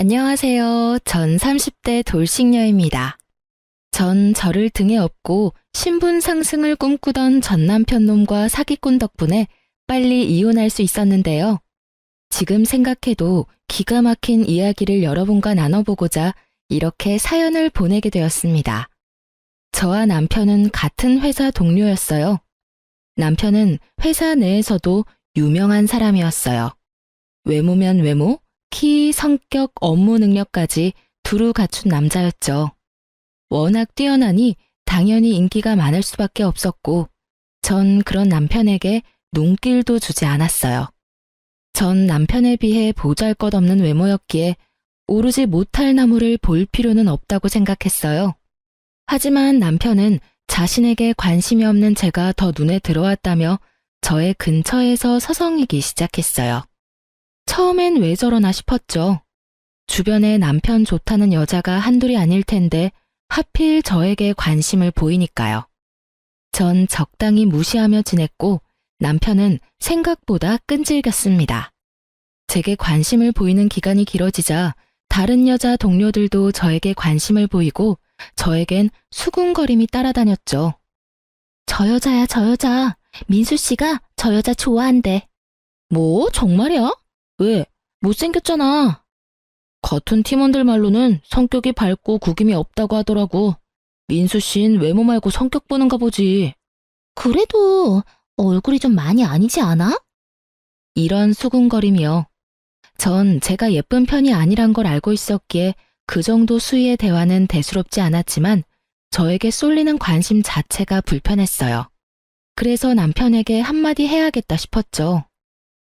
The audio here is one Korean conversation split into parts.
안녕하세요. 전 30대 돌싱녀입니다. 전 저를 등에 업고 신분 상승을 꿈꾸던 전 남편 놈과 사기꾼 덕분에 빨리 이혼할 수 있었는데요. 지금 생각해도 기가 막힌 이야기를 여러분과 나눠보고자 이렇게 사연을 보내게 되었습니다. 저와 남편은 같은 회사 동료였어요. 남편은 회사 내에서도 유명한 사람이었어요. 외모면 외모, 키, 성격, 업무 능력까지 두루 갖춘 남자였죠. 워낙 뛰어나니 당연히 인기가 많을 수밖에 없었고, 전 그런 남편에게 눈길도 주지 않았어요. 전 남편에 비해 보잘것없는 외모였기에 오르지 못할 나무를 볼 필요는 없다고 생각했어요. 하지만 남편은 자신에게 관심이 없는 제가 더 눈에 들어왔다며 저의 근처에서 서성이기 시작했어요. 처음엔 왜 저러나 싶었죠. 주변에 남편 좋다는 여자가 한둘이 아닐 텐데 하필 저에게 관심을 보이니까요. 전 적당히 무시하며 지냈고 남편은 생각보다 끈질겼습니다. 제게 관심을 보이는 기간이 길어지자 다른 여자 동료들도 저에게 관심을 보이고 저에겐 수군거림이 따라다녔죠. 저 여자야, 저 여자. 민수 씨가 저 여자 좋아한대. 뭐? 정말이야? 왜? 못생겼잖아. 같은 팀원들 말로는 성격이 밝고 구김이 없다고 하더라고. 민수 씨는 외모 말고 성격 보는가 보지. 그래도 얼굴이 좀 많이 아니지 않아? 이런 수군거림이요. 전 제가 예쁜 편이 아니란 걸 알고 있었기에 그 정도 수위의 대화는 대수롭지 않았지만 저에게 쏠리는 관심 자체가 불편했어요. 그래서 남편에게 한마디 해야겠다 싶었죠.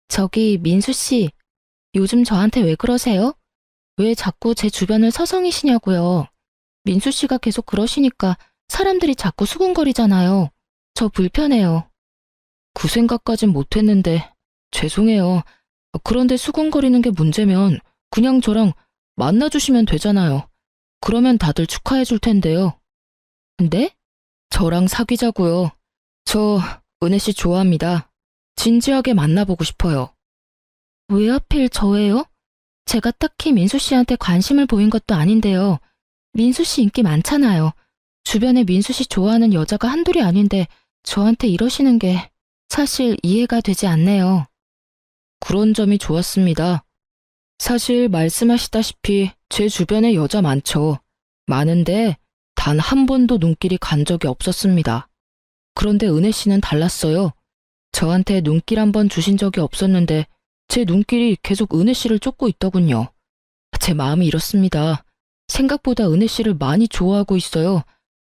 저기 민수 씨, 요즘 저한테 왜 그러세요? 왜 자꾸 제 주변을 서성이시냐고요. 민수 씨가 계속 그러시니까 사람들이 자꾸 수군거리잖아요. 저 불편해요. 그 생각까진 못했는데 죄송해요. 그런데 수군거리는 게 문제면 그냥 저랑 만나주시면 되잖아요. 그러면 다들 축하해 줄 텐데요. 네? 저랑 사귀자고요. 저 은혜 씨 좋아합니다. 진지하게 만나보고 싶어요. 왜 하필 저예요? 제가 딱히 민수 씨한테 관심을 보인 것도 아닌데요. 민수 씨 인기 많잖아요. 주변에 민수 씨 좋아하는 여자가 한둘이 아닌데 저한테 이러시는 게 사실 이해가 되지 않네요. 그런 점이 좋았습니다. 사실 말씀하시다시피 제 주변에 여자 많죠. 많은데 단 한 번도 눈길이 간 적이 없었습니다. 그런데 은혜 씨는 달랐어요. 저한테 눈길 한 번 주신 적이 없었는데 제 눈길이 계속 은혜 씨를 쫓고 있더군요. 제 마음이 이렇습니다. 생각보다 은혜 씨를 많이 좋아하고 있어요.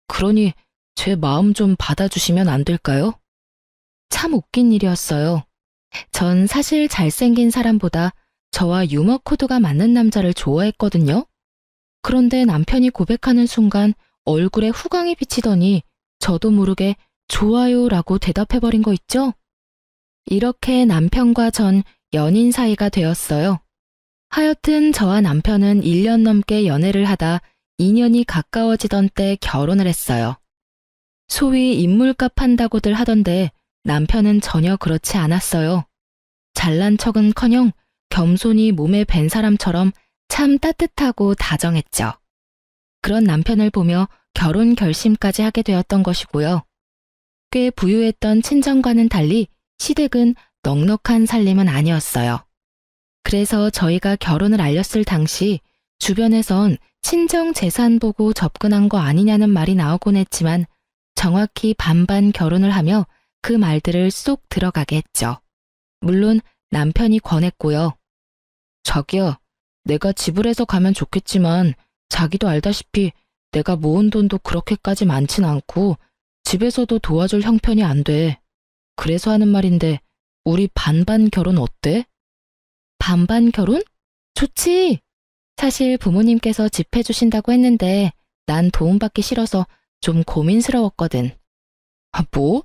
그러니 제 마음 좀 받아주시면 안 될까요? 참 웃긴 일이었어요. 전 사실 잘생긴 사람보다 저와 유머 코드가 맞는 남자를 좋아했거든요. 그런데 남편이 고백하는 순간 얼굴에 후광이 비치더니 저도 모르게 좋아요라고 대답해버린 거 있죠? 이렇게 남편과 전 연인 사이가 되었어요. 하여튼 저와 남편은 1년 넘게 연애를 하다 2년이 가까워지던 때 결혼을 했어요. 소위 인물값 한다고들 하던데 남편은 전혀 그렇지 않았어요. 잘난 척은커녕 겸손히 몸에 밴 사람처럼 참 따뜻하고 다정했죠. 그런 남편을 보며 결혼 결심까지 하게 되었던 것이고요. 꽤 부유했던 친정과는 달리 시댁은 넉넉한 살림은 아니었어요. 그래서 저희가 결혼을 알렸을 당시 주변에선 친정 재산 보고 접근한 거 아니냐는 말이 나오곤 했지만 정확히 반반 결혼을 하며 그 말들을 쏙 들어가게 했죠. 물론 남편이 권했고요. 자기야, 내가 지불해서 가면 좋겠지만 자기도 알다시피 내가 모은 돈도 그렇게까지 많진 않고 집에서도 도와줄 형편이 안 돼. 그래서 하는 말인데 우리 반반 결혼 어때? 반반 결혼? 좋지. 사실 부모님께서 집 해주신다고 했는데 난 도움받기 싫어서 좀 고민스러웠거든. 아, 뭐?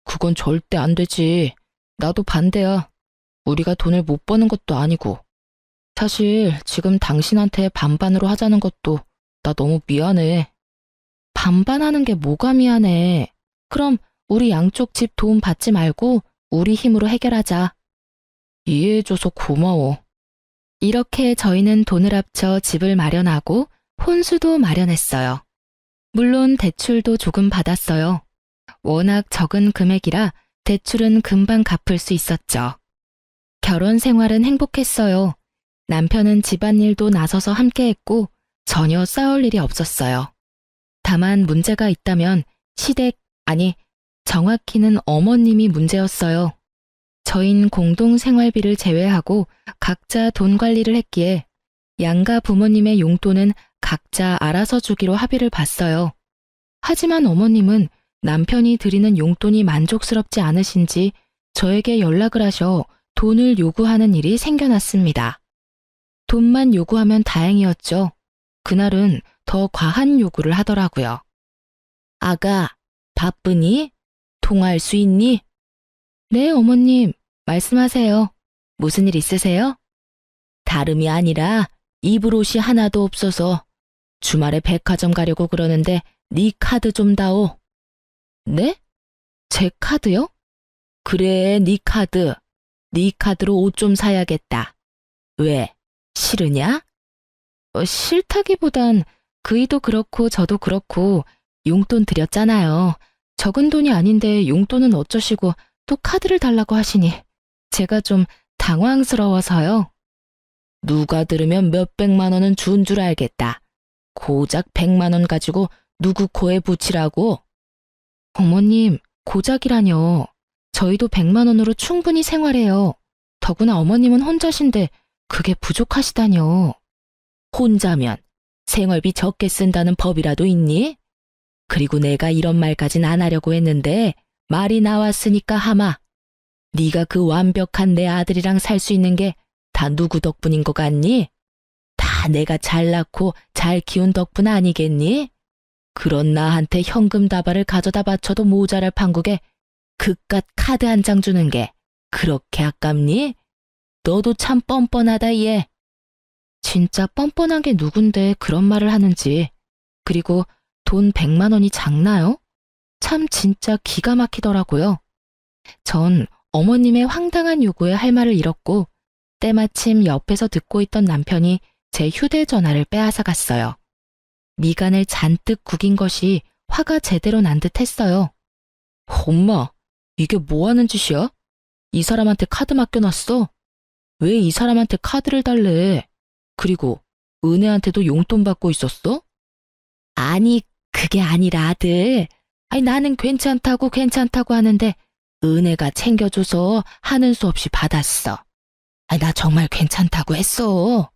그건 절대 안 되지. 나도 반대야. 우리가 돈을 못 버는 것도 아니고. 사실 지금 당신한테 반반으로 하자는 것도 나 너무 미안해. 반반하는 게 뭐가 미안해. 그럼 우리 양쪽 집 도움 받지 말고 우리 힘으로 해결하자. 이해해줘서 고마워. 이렇게 저희는 돈을 합쳐 집을 마련하고 혼수도 마련했어요. 물론 대출도 조금 받았어요. 워낙 적은 금액이라 대출은 금방 갚을 수 있었죠. 결혼 생활은 행복했어요. 남편은 집안일도 나서서 함께 했고 전혀 싸울 일이 없었어요. 다만 문제가 있다면 정확히는 어머님이 문제였어요. 저흰 공동생활비를 제외하고 각자 돈 관리를 했기에 양가 부모님의 용돈은 각자 알아서 주기로 합의를 봤어요. 하지만 어머님은 남편이 드리는 용돈이 만족스럽지 않으신지 저에게 연락을 하셔 돈을 요구하는 일이 생겨났습니다. 돈만 요구하면 다행이었죠. 그날은 더 과한 요구를 하더라고요. 아가, 바쁘니? 통화할 수 있니? 네, 어머님, 말씀하세요. 무슨 일 있으세요? 다름이 아니라 입을 옷이 하나도 없어서 주말에 백화점 가려고 그러는데 네 카드 좀 다오. 네? 제 카드요? 그래, 네 카드. 네 카드로 옷 좀 사야겠다. 왜? 싫으냐? 싫다기보단 그이도 그렇고 저도 그렇고 용돈 드렸잖아요. 적은 돈이 아닌데 용돈은 어쩌시고 또 카드를 달라고 하시니 제가 좀 당황스러워서요. 누가 들으면 몇백만 원은 준 줄 알겠다. 고작 100만 원 가지고 누구 코에 붙이라고? 어머님, 고작이라뇨. 저희도 100만 원으로 충분히 생활해요. 더구나 어머님은 혼자신데 그게 부족하시다뇨. 혼자면 생활비 적게 쓴다는 법이라도 있니? 그리고 내가 이런 말까진 안 하려고 했는데 말이 나왔으니까 하마. 네가 그 완벽한 내 아들이랑 살 수 있는 게 다 누구 덕분인 것 같니? 다 내가 잘 낳고 잘 키운 덕분 아니겠니? 그런 나한테 현금 다발을 가져다 바쳐도 모자랄 판국에 그깟 카드 한 장 주는 게 그렇게 아깝니? 너도 참 뻔뻔하다 얘. 진짜 뻔뻔한 게 누군데 그런 말을 하는지. 그리고 돈 100만 원이 작나요? 참 진짜 기가 막히더라고요. 전 어머님의 황당한 요구에 할 말을 잃었고 때마침 옆에서 듣고 있던 남편이 제 휴대전화를 빼앗아 갔어요. 미간을 잔뜩 구긴 것이 화가 제대로 난 듯 했어요. 엄마, 이게 뭐 하는 짓이야? 이 사람한테 카드 맡겨놨어? 왜 이 사람한테 카드를 달래? 그리고 은혜한테도 용돈 받고 있었어? 아니, 그게 아니라 아들. 나는 괜찮다고 하는데 은혜가 챙겨줘서 하는 수 없이 받았어. 나 정말 괜찮다고 했어.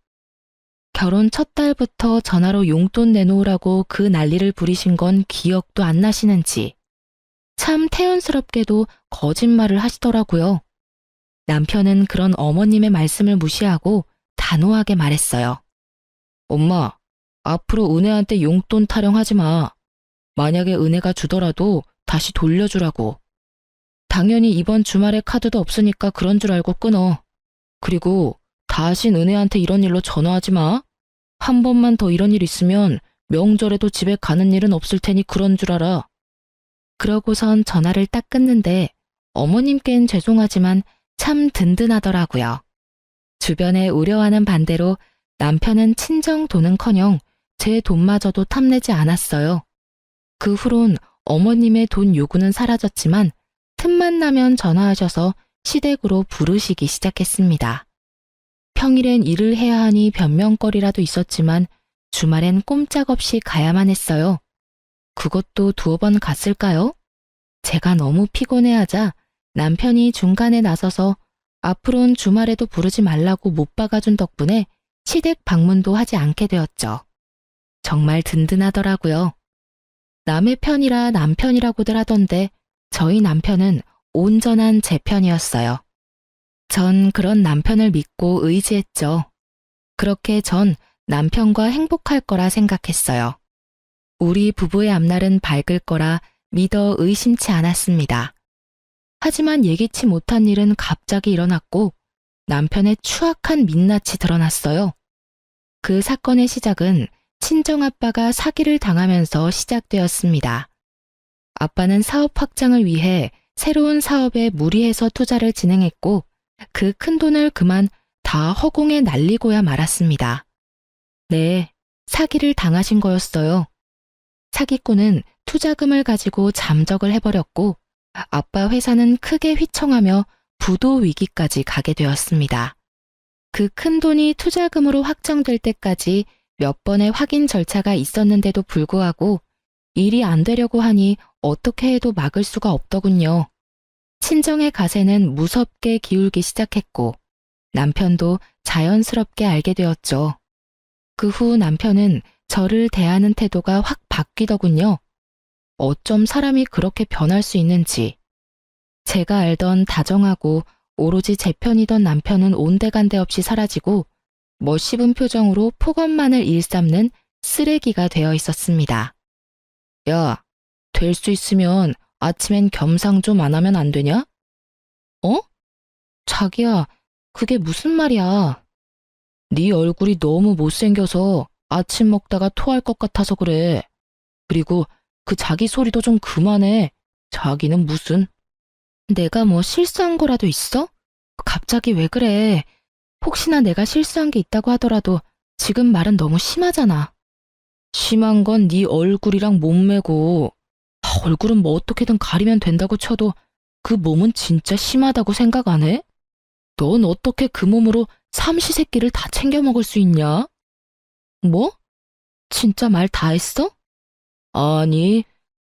결혼 첫 달부터 전화로 용돈 내놓으라고 그 난리를 부리신 건 기억도 안 나시는지. 참 태연스럽게도 거짓말을 하시더라고요. 남편은 그런 어머님의 말씀을 무시하고 단호하게 말했어요. 엄마, 앞으로 은혜한테 용돈 타령하지 마. 만약에 은혜가 주더라도 다시 돌려주라고. 당연히 이번 주말에 카드도 없으니까 그런 줄 알고 끊어. 그리고 다신 은혜한테 이런 일로 전화하지 마. 한 번만 더 이런 일 있으면 명절에도 집에 가는 일은 없을 테니 그런 줄 알아. 그러고선 전화를 딱 끊는데 어머님께는 죄송하지만 참 든든하더라고요. 주변에 우려하는 반대로 남편은 친정 돈은커녕 제 돈마저도 탐내지 않았어요. 그 후론 어머님의 돈 요구는 사라졌지만 틈만 나면 전화하셔서 시댁으로 부르시기 시작했습니다. 평일엔 일을 해야 하니 변명거리라도 있었지만 주말엔 꼼짝없이 가야만 했어요. 그것도 2번 갔을까요? 제가 너무 피곤해하자 남편이 중간에 나서서 앞으로는 주말에도 부르지 말라고 못 박아준 덕분에 시댁 방문도 하지 않게 되었죠. 정말 든든하더라고요. 남의 편이라 남편이라고들 하던데 저희 남편은 온전한 제 편이었어요. 전 그런 남편을 믿고 의지했죠. 그렇게 전 남편과 행복할 거라 생각했어요. 우리 부부의 앞날은 밝을 거라 믿어 의심치 않았습니다. 하지만 예기치 못한 일은 갑자기 일어났고 남편의 추악한 민낯이 드러났어요. 그 사건의 시작은 친정아빠가 사기를 당하면서 시작되었습니다. 아빠는 사업 확장을 위해 새로운 사업에 무리해서 투자를 진행했고 그 큰 돈을 그만 다 허공에 날리고야 말았습니다. 네, 사기를 당하신 거였어요. 사기꾼은 투자금을 가지고 잠적을 해버렸고 아빠 회사는 크게 휘청하며 부도 위기까지 가게 되었습니다. 그 큰 돈이 투자금으로 확정될 때까지 몇 번의 확인 절차가 있었는데도 불구하고 일이 안 되려고 하니 어떻게 해도 막을 수가 없더군요. 친정의 가세는 무섭게 기울기 시작했고 남편도 자연스럽게 알게 되었죠. 그 후 남편은 저를 대하는 태도가 확 바뀌더군요. 어쩜 사람이 그렇게 변할 수 있는지. 제가 알던 다정하고 오로지 제 편이던 남편은 온데간데 없이 사라지고 멋씹은 표정으로 폭언만을 일삼는 쓰레기가 되어 있었습니다. 야, 될 수 있으면 아침엔 겸상 좀 안 하면 안 되냐? 어? 자기야, 그게 무슨 말이야? 네 얼굴이 너무 못생겨서 아침 먹다가 토할 것 같아서 그래. 그리고 그 자기 소리도 좀 그만해. 자기는 무슨? 내가 뭐 실수한 거라도 있어? 갑자기 왜 그래? 혹시나 내가 실수한 게 있다고 하더라도 지금 말은 너무 심하잖아. 심한 건 네 얼굴이랑 몸매고 얼굴은 뭐 어떻게든 가리면 된다고 쳐도 그 몸은 진짜 심하다고 생각 안 해? 넌 어떻게 그 몸으로 삼시세끼를 다 챙겨 먹을 수 있냐? 뭐? 진짜 말 다 했어? 아니,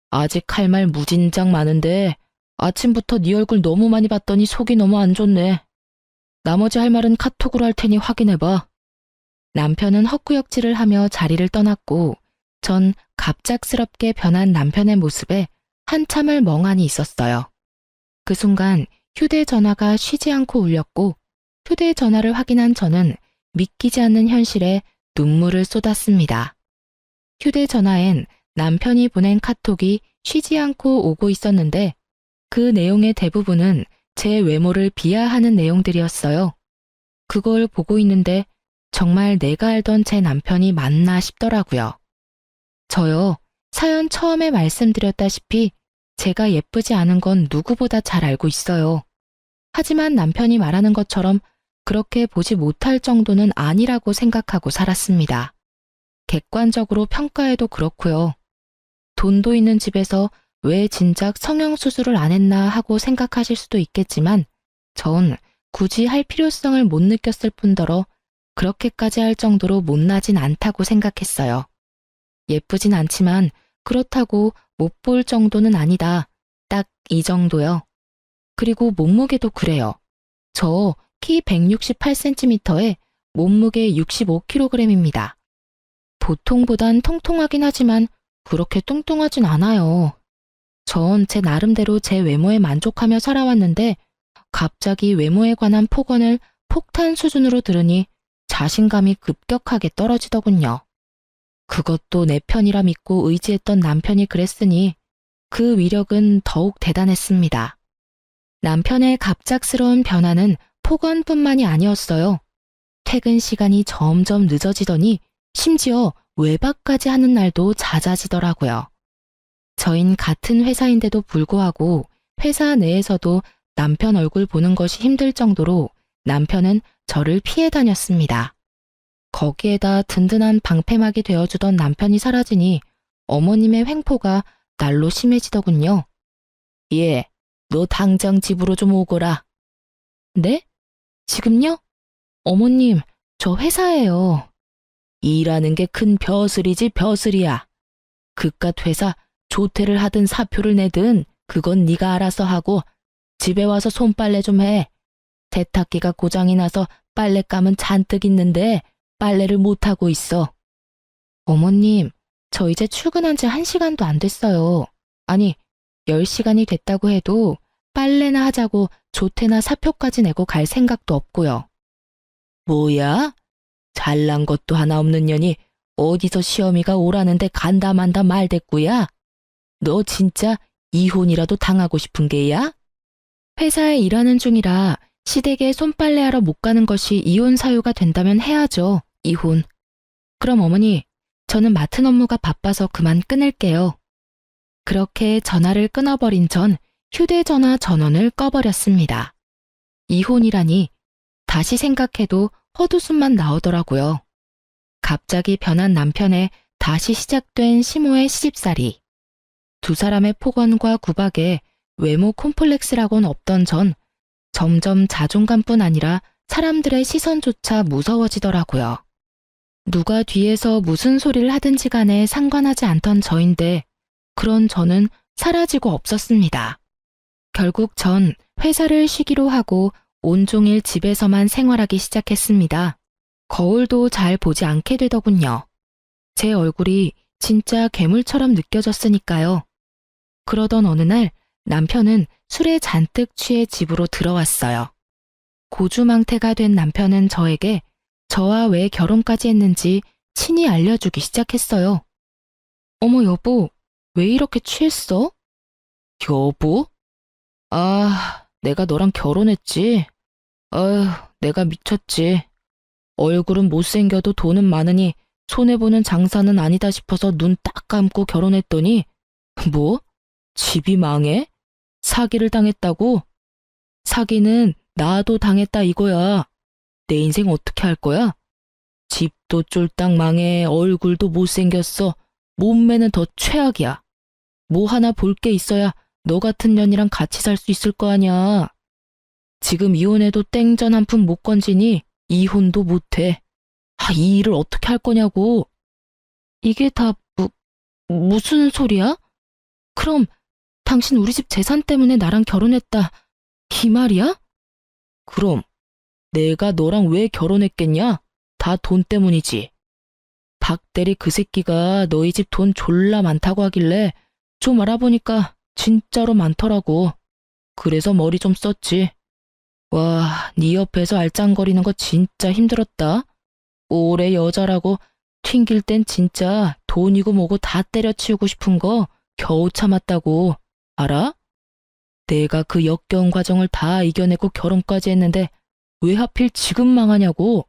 아직 할 말 무진장 많은데 아침부터 네 얼굴 너무 많이 봤더니 속이 너무 안 좋네. 나머지 할 말은 카톡으로 할 테니 확인해봐. 남편은 헛구역질을 하며 자리를 떠났고 전 갑작스럽게 변한 남편의 모습에 한참을 멍하니 있었어요. 그 순간 휴대전화가 쉬지 않고 울렸고 휴대전화를 확인한 저는 믿기지 않는 현실에 눈물을 쏟았습니다. 휴대전화엔 남편이 보낸 카톡이 쉬지 않고 오고 있었는데 그 내용의 대부분은 제 외모를 비하하는 내용들이었어요. 그걸 보고 있는데 정말 내가 알던 제 남편이 맞나 싶더라고요. 저요, 사연 처음에 말씀드렸다시피 제가 예쁘지 않은 건 누구보다 잘 알고 있어요. 하지만 남편이 말하는 것처럼 그렇게 보지 못할 정도는 아니라고 생각하고 살았습니다. 객관적으로 평가해도 그렇고요. 돈도 있는 집에서 왜 진작 성형수술을 안 했나 하고 생각하실 수도 있겠지만 전 굳이 할 필요성을 못 느꼈을 뿐더러 그렇게까지 할 정도로 못나진 않다고 생각했어요. 예쁘진 않지만 그렇다고 못 볼 정도는 아니다. 딱 이 정도요. 그리고 몸무게도 그래요. 저 키 168cm에 몸무게 65kg입니다. 보통보단 통통하긴 하지만 그렇게 뚱뚱하진 않아요. 전 제 나름대로 제 외모에 만족하며 살아왔는데 갑자기 외모에 관한 폭언을 폭탄 수준으로 들으니 자신감이 급격하게 떨어지더군요. 그것도 내 편이라 믿고 의지했던 남편이 그랬으니 그 위력은 더욱 대단했습니다. 남편의 갑작스러운 변화는 폭언뿐만이 아니었어요. 퇴근 시간이 점점 늦어지더니 심지어 외박까지 하는 날도 잦아지더라고요. 저흰 같은 회사인데도 불구하고 회사 내에서도 남편 얼굴 보는 것이 힘들 정도로 남편은 저를 피해 다녔습니다. 거기에다 든든한 방패막이 되어주던 남편이 사라지니 어머님의 횡포가 날로 심해지더군요. 예, 너 당장 집으로 좀 오거라. 네? 지금요? 어머님, 저 회사예요. 일하는 게 큰 벼슬이지 벼슬이야. 그깟 회사 조퇴를 하든 사표를 내든 그건 네가 알아서 하고 집에 와서 손빨래 좀 해. 세탁기가 고장이 나서 빨랫감은 잔뜩 있는데 빨래를 못하고 있어. 어머님, 저 이제 출근한 지 1시간도 안 됐어요. 아니, 10시간이 됐다고 해도 빨래나 하자고 조퇴나 사표까지 내고 갈 생각도 없고요. 뭐야? 잘난 것도 하나 없는 년이 어디서 시어미가 오라는데 간다 만다 말대꾸야? 너 진짜 이혼이라도 당하고 싶은 게야? 회사에 일하는 중이라 시댁에 손빨래하러 못 가는 것이 이혼 사유가 된다면 해야죠, 이혼. 그럼 어머니, 저는 맡은 업무가 바빠서 그만 끊을게요. 그렇게 전화를 끊어버린 전 휴대전화 전원을 꺼버렸습니다. 이혼이라니 다시 생각해도 헛웃음만 나오더라고요. 갑자기 변한 남편의 다시 시작된 심호의 시집살이. 두 사람의 폭언과 구박에 외모 콤플렉스라곤 없던 전 점점 자존감뿐 아니라 사람들의 시선조차 무서워지더라고요. 누가 뒤에서 무슨 소리를 하든지 간에 상관하지 않던 저인데 그런 저는 사라지고 없었습니다. 결국 전 회사를 쉬기로 하고 온종일 집에서만 생활하기 시작했습니다. 거울도 잘 보지 않게 되더군요. 제 얼굴이 진짜 괴물처럼 느껴졌으니까요. 그러던 어느 날 남편은 술에 잔뜩 취해 집으로 들어왔어요. 고주망태가 된 남편은 저에게 저와 왜 결혼까지 했는지 친히 알려주기 시작했어요. 어머 여보, 왜 이렇게 취했어? 여보? 아, 내가 너랑 결혼했지. 아휴, 내가 미쳤지. 얼굴은 못생겨도 돈은 많으니 손해보는 장사는 아니다 싶어서 눈 딱 감고 결혼했더니 뭐? 집이 망해? 사기를 당했다고? 사기는 나도 당했다 이거야. 내 인생 어떻게 할 거야? 집도 쫄딱 망해, 얼굴도 못생겼어. 몸매는 더 최악이야. 뭐 하나 볼 게 있어야 너 같은 년이랑 같이 살 수 있을 거 아냐. 지금 이혼해도 땡전 한 푼 못 건지니 이혼도 못해. 아, 이 일을 어떻게 할 거냐고. 이게 다 무슨 소리야? 그럼 당신 우리 집 재산 때문에 나랑 결혼했다, 이 말이야? 그럼 내가 너랑 왜 결혼했겠냐? 다 돈 때문이지. 박대리 그 새끼가 너희 집 돈 졸라 많다고 하길래 좀 알아보니까 진짜로 많더라고. 그래서 머리 좀 썼지. 와, 네 옆에서 알짱거리는 거 진짜 힘들었다. 오래 여자라고 튕길 땐 진짜 돈이고 뭐고 다 때려치우고 싶은 거 겨우 참았다고. 알아? 내가 그 역겨운 과정을 다 이겨내고 결혼까지 했는데 왜 하필 지금 망하냐고.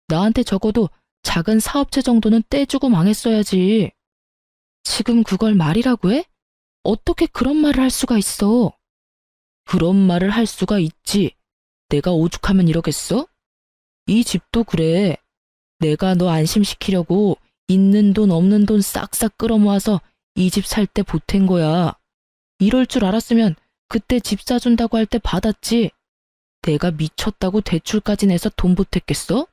나한테 적어도 작은 사업체 정도는 떼주고 망했어야지. 지금 그걸 말이라고 해? 어떻게 그런 말을 할 수가 있어? 그런 말을 할 수가 있지. 내가 오죽하면 이러겠어? 이 집도 그래. 내가 너 안심시키려고 있는 돈 없는 돈 싹싹 끌어모아서 이 집 살 때 보탠 거야. 이럴 줄 알았으면 그때 집 사준다고 할 때 받았지. 내가 미쳤다고 대출까지 내서 돈 보탰겠어?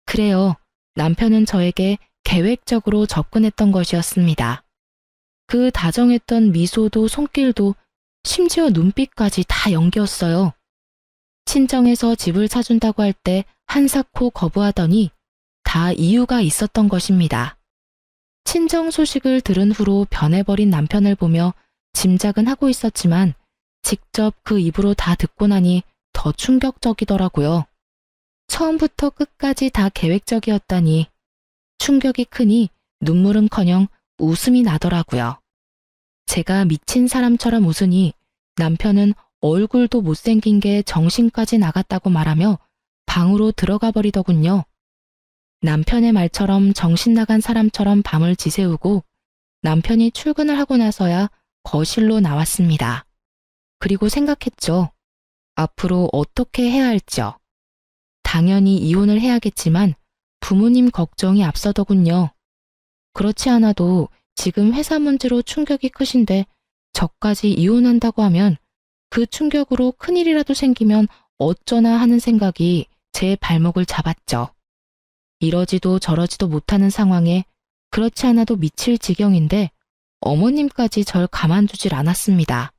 그래요. 남편은 저에게 계획적으로 접근했던 것이었습니다. 그 다정했던 미소도 손길도 심지어 눈빛까지 다 연기였어요. 친정에서 집을 사준다고 할 때 한사코 거부하더니 다 이유가 있었던 것입니다. 친정 소식을 들은 후로 변해버린 남편을 보며 짐작은 하고 있었지만 직접 그 입으로 다 듣고 나니 더 충격적이더라고요. 처음부터 끝까지 다 계획적이었다니 충격이 크니 눈물은커녕 웃음이 나더라고요. 제가 미친 사람처럼 웃으니 남편은 얼굴도 못생긴 게 정신까지 나갔다고 말하며 방으로 들어가 버리더군요. 남편의 말처럼 정신 나간 사람처럼 밤을 지새우고 남편이 출근을 하고 나서야 거실로 나왔습니다. 그리고 생각했죠. 앞으로 어떻게 해야 할지요. 당연히 이혼을 해야겠지만 부모님 걱정이 앞서더군요. 그렇지 않아도 지금 회사 문제로 충격이 크신데 저까지 이혼한다고 하면 그 충격으로 큰일이라도 생기면 어쩌나 하는 생각이 제 발목을 잡았죠. 이러지도 저러지도 못하는 상황에 그렇지 않아도 미칠 지경인데 어머님까지 절 가만두질 않았습니다.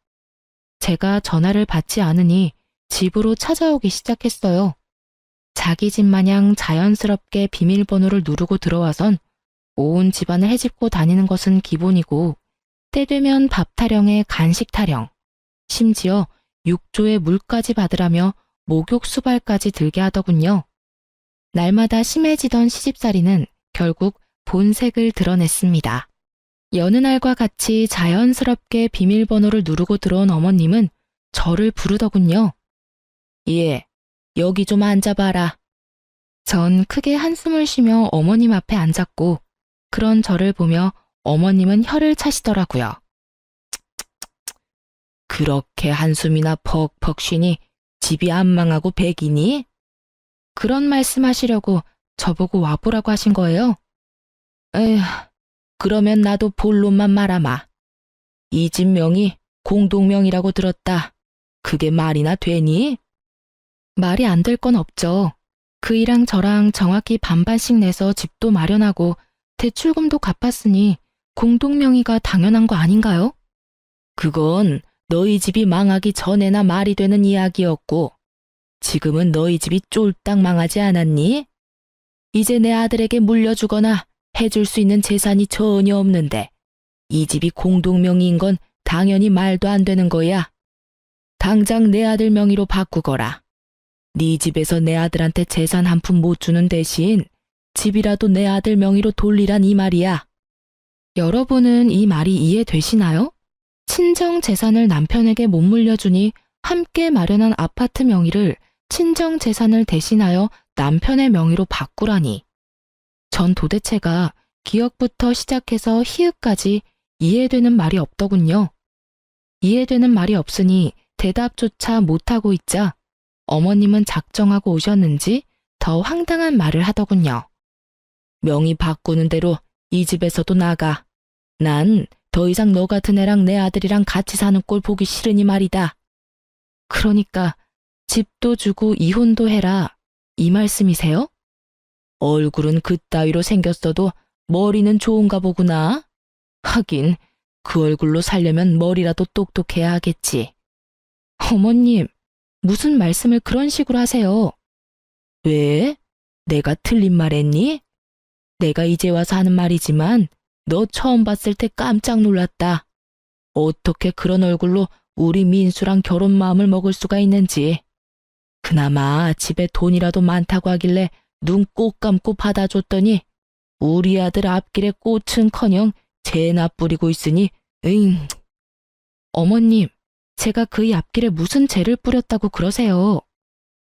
제가 전화를 받지 않으니 집으로 찾아오기 시작했어요. 자기 집 마냥 자연스럽게 비밀번호를 누르고 들어와선 온 집안을 헤집고 다니는 것은 기본이고 때 되면 밥 타령에 간식 타령, 심지어 육조에 물까지 받으라며 목욕 수발까지 들게 하더군요. 날마다 심해지던 시집살이는 결국 본색을 드러냈습니다. 여느 날과 같이 자연스럽게 비밀번호를 누르고 들어온 어머님은 저를 부르더군요. 예, 여기 좀 앉아봐라. 전 크게 한숨을 쉬며 어머님 앞에 앉았고 그런 저를 보며 어머님은 혀를 차시더라고요. 그렇게 한숨이나 퍽퍽 쉬니 집이 안 망하고 백이니? 그런 말씀하시려고 저보고 와보라고 하신 거예요? 에휴, 그러면 나도 본론만 말하마. 이 집 명이 공동명이라고 들었다. 그게 말이나 되니? 말이 안 될 건 없죠. 그이랑 저랑 정확히 반반씩 내서 집도 마련하고 대출금도 갚았으니 공동명의가 당연한 거 아닌가요? 그건 너희 집이 망하기 전에나 말이 되는 이야기였고, 지금은 너희 집이 쫄딱 망하지 않았니? 이제 내 아들에게 물려주거나 해줄 수 있는 재산이 전혀 없는데, 이 집이 공동명의인 건 당연히 말도 안 되는 거야. 당장 내 아들 명의로 바꾸거라. 네 집에서 내 아들한테 재산 한 푼 못 주는 대신 집이라도 내 아들 명의로 돌리란 이 말이야. 여러분은 이 말이 이해되시나요? 친정 재산을 남편에게 못 물려주니 함께 마련한 아파트 명의를 친정 재산을 대신하여 남편의 명의로 바꾸라니. 전 도대체가 기역부터 시작해서 히읗까지 이해되는 말이 없더군요. 이해되는 말이 없으니 대답조차 못하고 있자 어머님은 작정하고 오셨는지 더 황당한 말을 하더군요. 명의 바꾸는 대로 이 집에서도 나가. 난 더 이상 너 같은 애랑 내 아들이랑 같이 사는 꼴 보기 싫으니 말이다. 그러니까 집도 주고 이혼도 해라. 이 말씀이세요? 얼굴은 그따위로 생겼어도 머리는 좋은가 보구나. 하긴 그 얼굴로 살려면 머리라도 똑똑해야 하겠지. 어머님, 무슨 말씀을 그런 식으로 하세요? 왜? 내가 틀린 말 했니? 내가 이제 와서 하는 말이지만 너 처음 봤을 때 깜짝 놀랐다. 어떻게 그런 얼굴로 우리 민수랑 결혼 마음을 먹을 수가 있는지. 그나마 집에 돈이라도 많다고 하길래 눈 꼭 감고 받아줬더니 우리 아들 앞길에 꽃은커녕 재나 뿌리고 있으니 응. 어머님, 제가 그의 앞길에 무슨 재를 뿌렸다고 그러세요?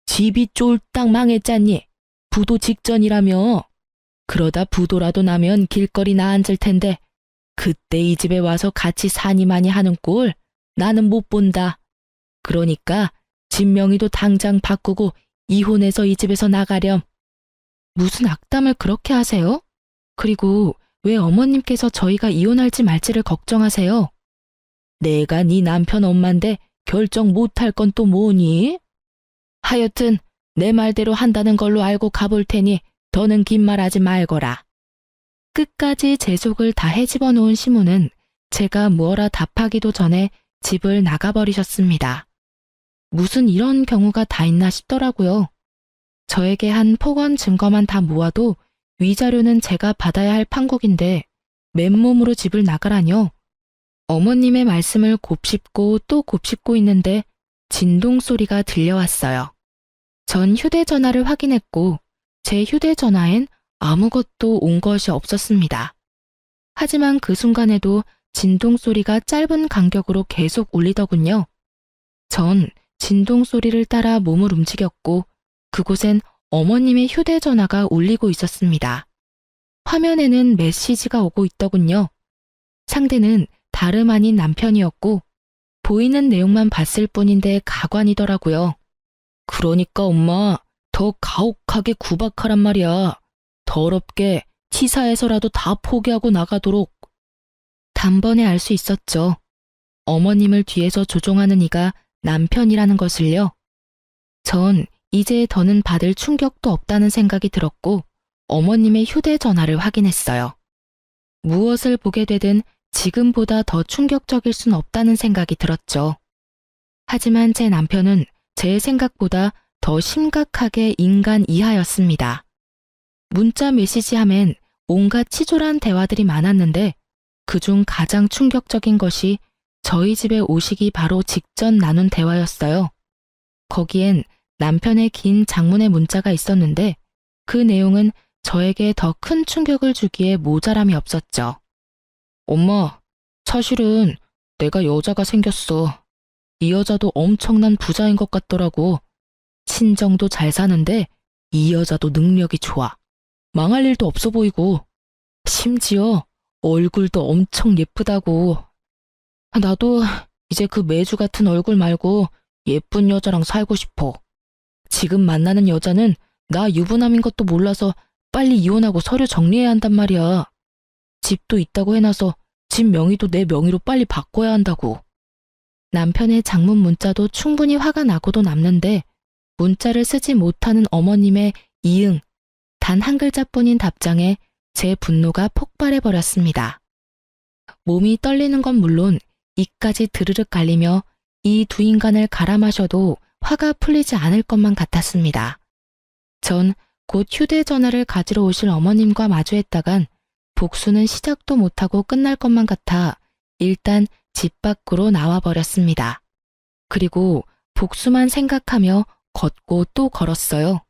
집이 쫄딱 망했잖니. 부도 직전이라며. 그러다 부도라도 나면 길거리 나앉을 텐데 그때 이 집에 와서 같이 사니마니 하는 꼴 나는 못 본다. 그러니까 집 명의도 당장 바꾸고 이혼해서 이 집에서 나가렴. 무슨 악담을 그렇게 하세요? 그리고 왜 어머님께서 저희가 이혼할지 말지를 걱정하세요? 내가 네 남편 엄마인데 결정 못할 건 또 뭐니? 하여튼 내 말대로 한다는 걸로 알고 가볼 테니 더는 긴 말하지 말거라. 끝까지 제 속을 다 헤집어 놓은 시무는 제가 무어라 답하기도 전에 집을 나가버리셨습니다. 무슨 이런 경우가 다 있나 싶더라고요. 저에게 한 폭언 증거만 다 모아도 위자료는 제가 받아야 할 판국인데 맨몸으로 집을 나가라뇨. 어머님의 말씀을 곱씹고 또 곱씹고 있는데 진동 소리가 들려왔어요. 전 휴대전화를 확인했고 제 휴대전화엔 아무것도 온 것이 없었습니다. 하지만 그 순간에도 진동 소리가 짧은 간격으로 계속 울리더군요. 전 진동 소리를 따라 몸을 움직였고 그곳엔 어머님의 휴대전화가 울리고 있었습니다. 화면에는 메시지가 오고 있더군요. 상대는 다름 아닌 남편이었고 보이는 내용만 봤을 뿐인데 가관이더라고요. 그러니까 엄마, 더 가혹하게 구박하란 말이야. 더럽게 치사해서라도 다 포기하고 나가도록. 단번에 알 수 있었죠. 어머님을 뒤에서 조종하는 이가 남편이라는 것을요. 전 이제 더는 받을 충격도 없다는 생각이 들었고 어머님의 휴대전화를 확인했어요. 무엇을 보게 되든 지금보다 더 충격적일 순 없다는 생각이 들었죠. 하지만 제 남편은 제 생각보다 더 심각하게 인간 이하였습니다. 문자 메시지 하면 온갖 치졸한 대화들이 많았는데 그중 가장 충격적인 것이 저희 집에 오시기 바로 직전 나눈 대화였어요. 거기엔 남편의 긴 장문의 문자가 있었는데 그 내용은 저에게 더 큰 충격을 주기에 모자람이 없었죠. 엄마, 사실은 내가 여자가 생겼어. 이 여자도 엄청난 부자인 것 같더라고. 친정도 잘 사는데 이 여자도 능력이 좋아. 망할 일도 없어 보이고 심지어 얼굴도 엄청 예쁘다고. 나도 이제 그 매주 같은 얼굴 말고 예쁜 여자랑 살고 싶어. 지금 만나는 여자는 나 유부남인 것도 몰라서 빨리 이혼하고 서류 정리해야 한단 말이야. 집도 있다고 해놔서 집 명의도 내 명의로 빨리 바꿔야 한다고. 남편의 장문 문자도 충분히 화가 나고도 남는데 문자를 쓰지 못하는 어머님의 이응, 단 한 글자뿐인 답장에 제 분노가 폭발해버렸습니다. 몸이 떨리는 건 물론 이까지 드르륵 갈리며 이 두 인간을 갈아 마셔도 화가 풀리지 않을 것만 같았습니다. 전 곧 휴대전화를 가지러 오실 어머님과 마주했다간 복수는 시작도 못하고 끝날 것만 같아 일단 집 밖으로 나와버렸습니다. 그리고 복수만 생각하며 걷고 또 걸었어요.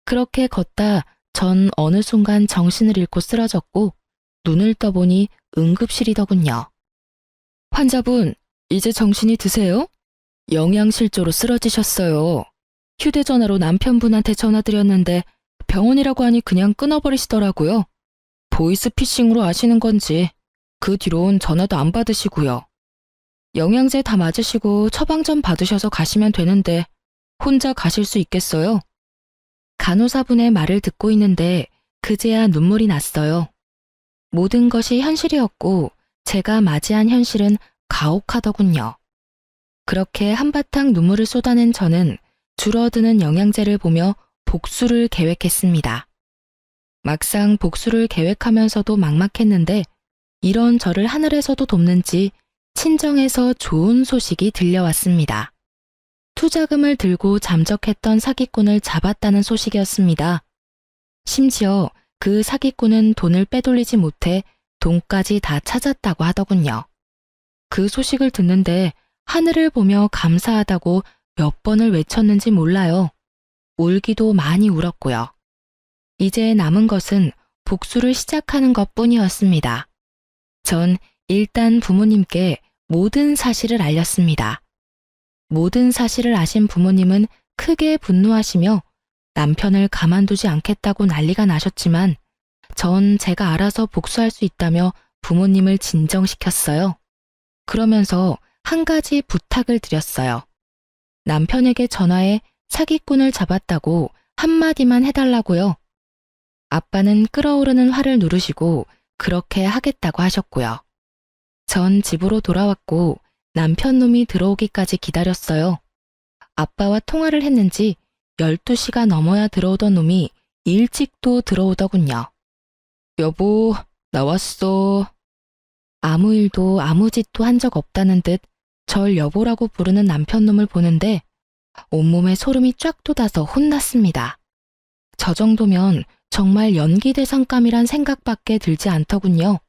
그렇게 걷다 전 어느 순간 정신을 잃고 쓰러졌고 눈을 떠보니 응급실이더군요. 환자분, 이제 정신이 드세요? 영양실조로 쓰러지셨어요. 휴대전화로 남편분한테 전화드렸는데 병원이라고 하니 그냥 끊어버리시더라고요. 보이스피싱으로 아시는 건지 그 뒤론 전화도 안 받으시고요. 영양제 다 맞으시고 처방 좀 받으셔서 가시면 되는데 혼자 가실 수 있겠어요? 간호사분의 말을 듣고 있는데 그제야 눈물이 났어요. 모든 것이 현실이었고 제가 맞이한 현실은 가혹하더군요. 그렇게 한바탕 눈물을 쏟아낸 저는 줄어드는 영양제를 보며 복수를 계획했습니다. 막상 복수를 계획하면서도 막막했는데 이런 저를 하늘에서도 돕는지 친정에서 좋은 소식이 들려왔습니다. 투자금을 들고 잠적했던 사기꾼을 잡았다는 소식이었습니다. 심지어 그 사기꾼은 돈을 빼돌리지 못해 돈까지 다 찾았다고 하더군요. 그 소식을 듣는데 하늘을 보며 감사하다고 몇 번을 외쳤는지 몰라요. 울기도 많이 울었고요. 이제 남은 것은 복수를 시작하는 것뿐이었습니다. 전 일단 부모님께 모든 사실을 알렸습니다. 모든 사실을 아신 부모님은 크게 분노하시며 남편을 가만두지 않겠다고 난리가 나셨지만 전 제가 알아서 복수할 수 있다며 부모님을 진정시켰어요. 그러면서 한 가지 부탁을 드렸어요. 남편에게 전화해 사기꾼을 잡았다고 한마디만 해달라고요. 아빠는 끓어오르는 화를 누르시고 그렇게 하겠다고 하셨고요. 전 집으로 돌아왔고 남편 놈이 들어오기까지 기다렸어요. 아빠와 통화를 했는지 12시가 넘어야 들어오던 놈이 일찍도 들어오더군요. 여보, 나왔어. 아무 일도 아무 짓도 한 적 없다는 듯 절 여보라고 부르는 남편 놈을 보는데 온몸에 소름이 쫙 돋아서 혼났습니다. 저 정도면 정말 연기대상감이란 생각밖에 들지 않더군요.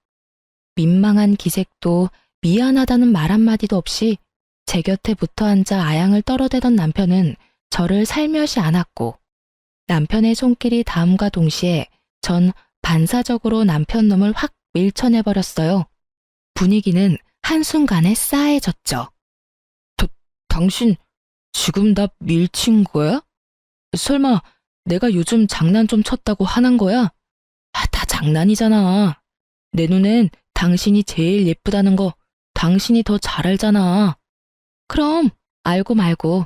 민망한 기색도 미안하다는 말 한마디도 없이 제 곁에 붙어 앉아 아양을 떨어대던 남편은 저를 살며시 안았고 남편의 손길이 닿음과 동시에 전 반사적으로 남편 놈을 확 밀쳐내버렸어요. 분위기는 한순간에 싸해졌죠. 당신 지금 나 밀친 거야? 설마 내가 요즘 장난 좀 쳤다고 화난 거야? 다 장난이잖아. 내 눈엔 당신이 제일 예쁘다는 거 당신이 더 잘 알잖아. 그럼 알고 말고.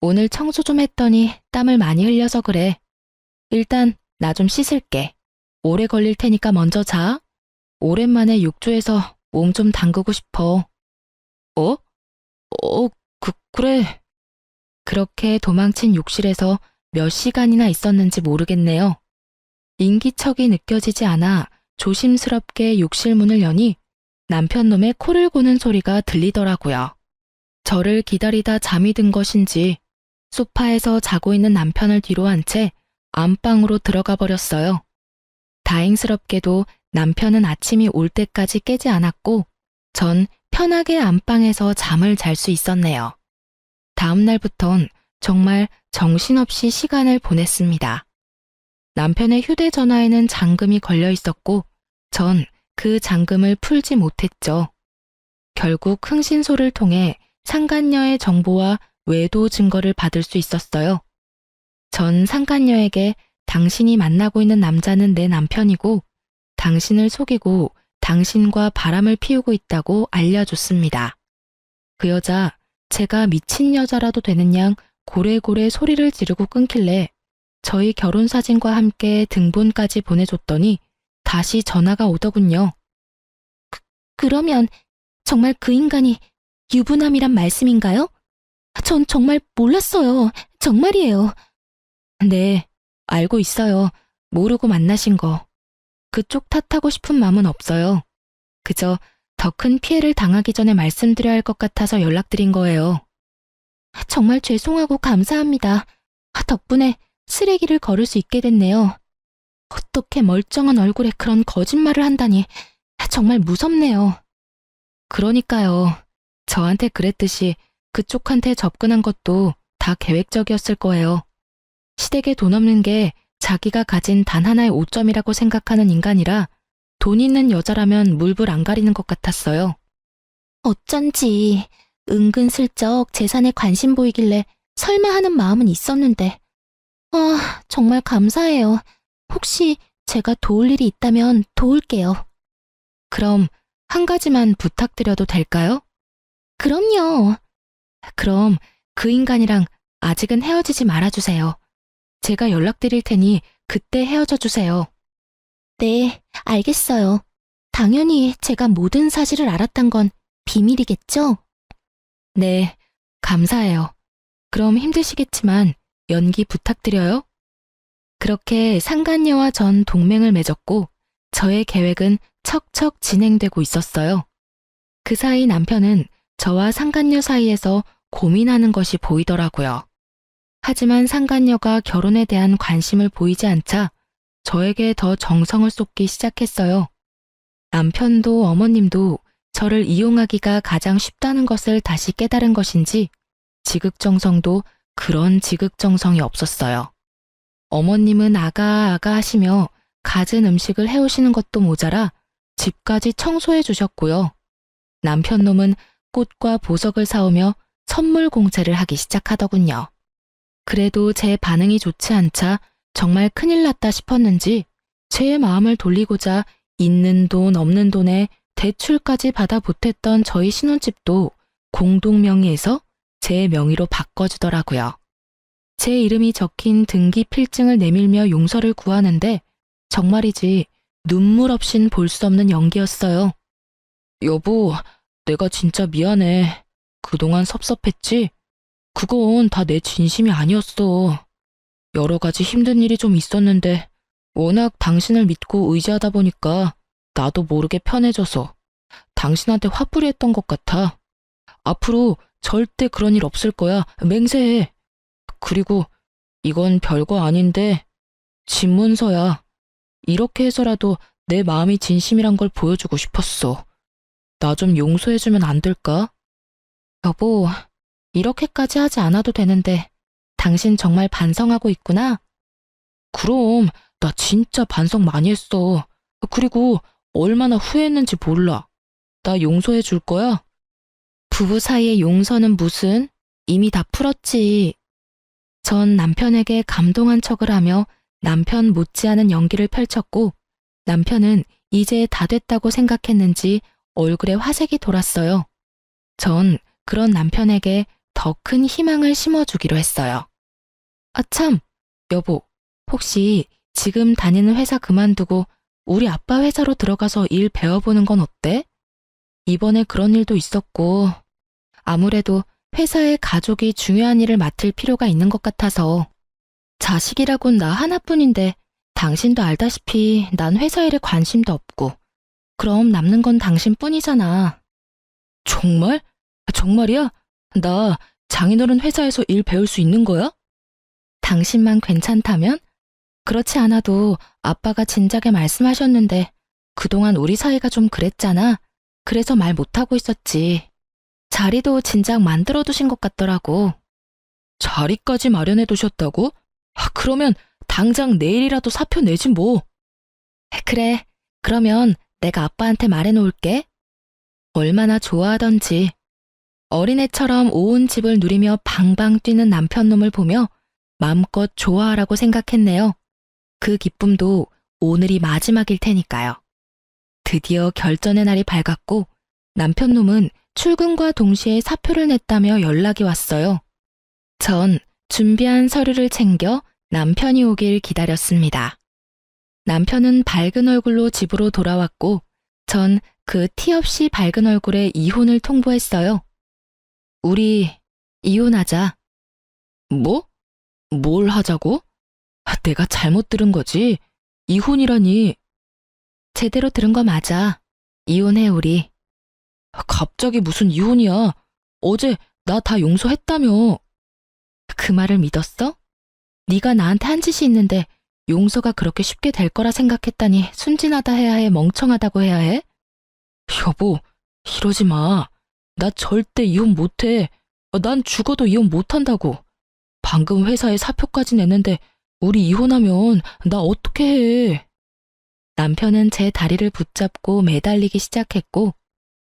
오늘 청소 좀 했더니 땀을 많이 흘려서 그래. 일단 나 좀 씻을게. 오래 걸릴 테니까 먼저 자. 오랜만에 욕조에서 몸 좀 담그고 싶어. 그래. 그렇게 도망친 욕실에서 몇 시간이나 있었는지 모르겠네요. 인기척이 느껴지지 않아 조심스럽게 욕실 문을 여니 남편 놈의 코를 고는 소리가 들리더라고요. 저를 기다리다 잠이 든 것인지 소파에서 자고 있는 남편을 뒤로 한 채 안방으로 들어가 버렸어요. 다행스럽게도 남편은 아침이 올 때까지 깨지 않았고 전 편하게 안방에서 잠을 잘 수 있었네요. 다음 날부턴 정말 정신없이 시간을 보냈습니다. 남편의 휴대전화에는 잠금이 걸려 있었고 전 그 잠금을 풀지 못했죠. 결국 흥신소를 통해 상간녀의 정보와 외도 증거를 받을 수 있었어요. 전 상간녀에게 당신이 만나고 있는 남자는 내 남편이고 당신을 속이고 당신과 바람을 피우고 있다고 알려줬습니다. 그 여자 제가 미친 여자라도 되는 양 고래고래 소리를 지르고 끊길래 저희 결혼 사진과 함께 등본까지 보내줬더니 다시 전화가 오더군요. 그러면 정말 그 인간이 유부남이란 말씀인가요? 전 정말 몰랐어요. 정말이에요. 네, 알고 있어요. 모르고 만나신 거. 그쪽 탓하고 싶은 마음은 없어요. 그저 더 큰 피해를 당하기 전에 말씀드려야 할 것 같아서 연락드린 거예요. 정말 죄송하고 감사합니다. 덕분에 쓰레기를 걸을 수 있게 됐네요. 어떻게 멀쩡한 얼굴에 그런 거짓말을 한다니 정말 무섭네요. 그러니까요. 저한테 그랬듯이 그쪽한테 접근한 것도 다 계획적이었을 거예요. 시댁에 돈 없는 게 자기가 가진 단 하나의 오점이라고 생각하는 인간이라 돈 있는 여자라면 물불 안 가리는 것 같았어요. 어쩐지 은근슬쩍 재산에 관심 보이길래 설마 하는 마음은 있었는데 정말 감사해요. 혹시 제가 도울 일이 있다면 도울게요. 그럼 한 가지만 부탁드려도 될까요? 그럼요. 그럼 그 인간이랑 아직은 헤어지지 말아주세요. 제가 연락드릴 테니 그때 헤어져 주세요. 네, 알겠어요. 당연히 제가 모든 사실을 알았단 건 비밀이겠죠? 네, 감사해요. 그럼 힘드시겠지만 연기 부탁드려요. 그렇게 상간녀와 전 동맹을 맺었고 저의 계획은 척척 진행되고 있었어요. 그 사이 남편은 저와 상간녀 사이에서 고민하는 것이 보이더라고요. 하지만 상간녀가 결혼에 대한 관심을 보이지 않자 저에게 더 정성을 쏟기 시작했어요. 남편도 어머님도 저를 이용하기가 가장 쉽다는 것을 다시 깨달은 것인지 지극정성도 그런 지극정성이 없었어요. 어머님은 아가 하시며 갖은 음식을 해오시는 것도 모자라 집까지 청소해 주셨고요. 남편놈은 꽃과 보석을 사오며 선물 공세를 하기 시작하더군요. 그래도 제 반응이 좋지 않자 정말 큰일 났다 싶었는지 제 마음을 돌리고자 있는 돈 없는 돈에 대출까지 받아 보탰던 저희 신혼집도 공동 명의에서 제 명의로 바꿔주더라고요. 제 이름이 적힌 등기 필증을 내밀며 용서를 구하는데 정말이지 눈물 없인 볼 수 없는 연기였어요. 여보, 내가 진짜 미안해. 그동안 섭섭했지? 그건 다 내 진심이 아니었어. 여러 가지 힘든 일이 좀 있었는데 워낙 당신을 믿고 의지하다 보니까 나도 모르게 편해져서 당신한테 화풀이했던 것 같아. 앞으로 절대 그런 일 없을 거야. 맹세해. 그리고 이건 별거 아닌데 집문서야. 이렇게 해서라도 내 마음이 진심이란 걸 보여주고 싶었어. 나 좀 용서해주면 안 될까? 여보, 이렇게까지 하지 않아도 되는데 당신 정말 반성하고 있구나? 그럼 나 진짜 반성 많이 했어. 그리고 얼마나 후회했는지 몰라. 나 용서해 줄 거야? 부부 사이의 용서는 무슨? 이미 다 풀었지. 전 남편에게 감동한 척을 하며 남편 못지않은 연기를 펼쳤고 남편은 이제 다 됐다고 생각했는지 얼굴에 화색이 돌았어요. 전 그런 남편에게 더 큰 희망을 심어주기로 했어요. 참, 여보, 혹시 지금 다니는 회사 그만두고 우리 아빠 회사로 들어가서 일 배워보는 건 어때? 이번에 그런 일도 있었고 아무래도 회사의 가족이 중요한 일을 맡을 필요가 있는 것 같아서. 자식이라곤 나 하나뿐인데 당신도 알다시피 난 회사 일에 관심도 없고 그럼 남는 건 당신뿐이잖아. 정말? 정말이야? 나 장인어른 회사에서 일 배울 수 있는 거야? 당신만 괜찮다면? 그렇지 않아도 아빠가 진작에 말씀하셨는데 그동안 우리 사이가 좀 그랬잖아. 그래서 말 못하고 있었지. 자리도 진작 만들어두신 것 같더라고. 자리까지 마련해두셨다고? 그러면 당장 내일이라도 사표 내지 뭐. 그래, 그러면 내가 아빠한테 말해놓을게. 얼마나 좋아하던지. 어린애처럼 온 집을 누리며 방방 뛰는 남편놈을 보며 마음껏 좋아하라고 생각했네요. 그 기쁨도 오늘이 마지막일 테니까요. 드디어 결전의 날이 밝았고 남편놈은 출근과 동시에 사표를 냈다며 연락이 왔어요. 전 준비한 서류를 챙겨 남편이 오길 기다렸습니다. 남편은 밝은 얼굴로 집으로 돌아왔고 전 그 티 없이 밝은 얼굴에 이혼을 통보했어요. 우리 이혼하자. 뭐? 뭘 하자고? 내가 잘못 들은 거지. 이혼이라니. 제대로 들은 거 맞아. 이혼해 우리. 갑자기 무슨 이혼이야. 어제 나 다 용서했다며. 그 말을 믿었어? 네가 나한테 한 짓이 있는데 용서가 그렇게 쉽게 될 거라 생각했다니 순진하다 해야 해, 멍청하다고 해야 해? 여보, 이러지 마. 나 절대 이혼 못해. 난 죽어도 이혼 못한다고. 방금 회사에 사표까지 냈는데 우리 이혼하면 나 어떻게 해? 남편은 제 다리를 붙잡고 매달리기 시작했고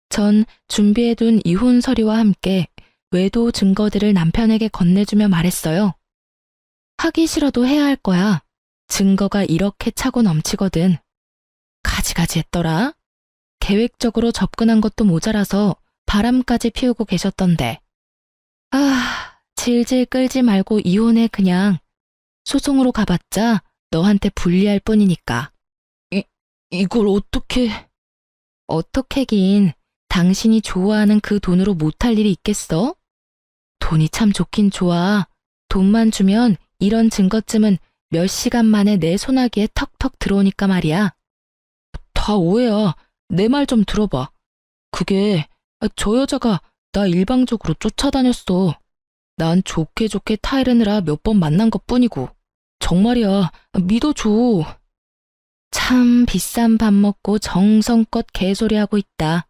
전 준비해둔 이혼 서류와 함께 외도 증거들을 남편에게 건네주며 말했어요. 하기 싫어도 해야 할 거야. 증거가 이렇게 차고 넘치거든. 가지가지 했더라. 계획적으로 접근한 것도 모자라서 바람까지 피우고 계셨던데. 질질 끌지 말고 이혼해 그냥. 소송으로 가봤자 너한테 불리할 뿐이니까. 이걸 어떻게... 어떻게긴 당신이 좋아하는 그 돈으로 못할 일이 있겠어? 돈이 참 좋긴 좋아. 돈만 주면 이런 증거쯤은 몇 시간 만에 내 소나기에 턱턱 들어오니까 말이야. 다 오해야. 내 말 좀 들어봐. 그게 저 여자가 나 일방적으로 쫓아다녔어. 난 좋게 좋게 타이르느라 몇 번 만난 것뿐이고. 정말이야. 믿어줘. 참 비싼 밥 먹고 정성껏 개소리하고 있다.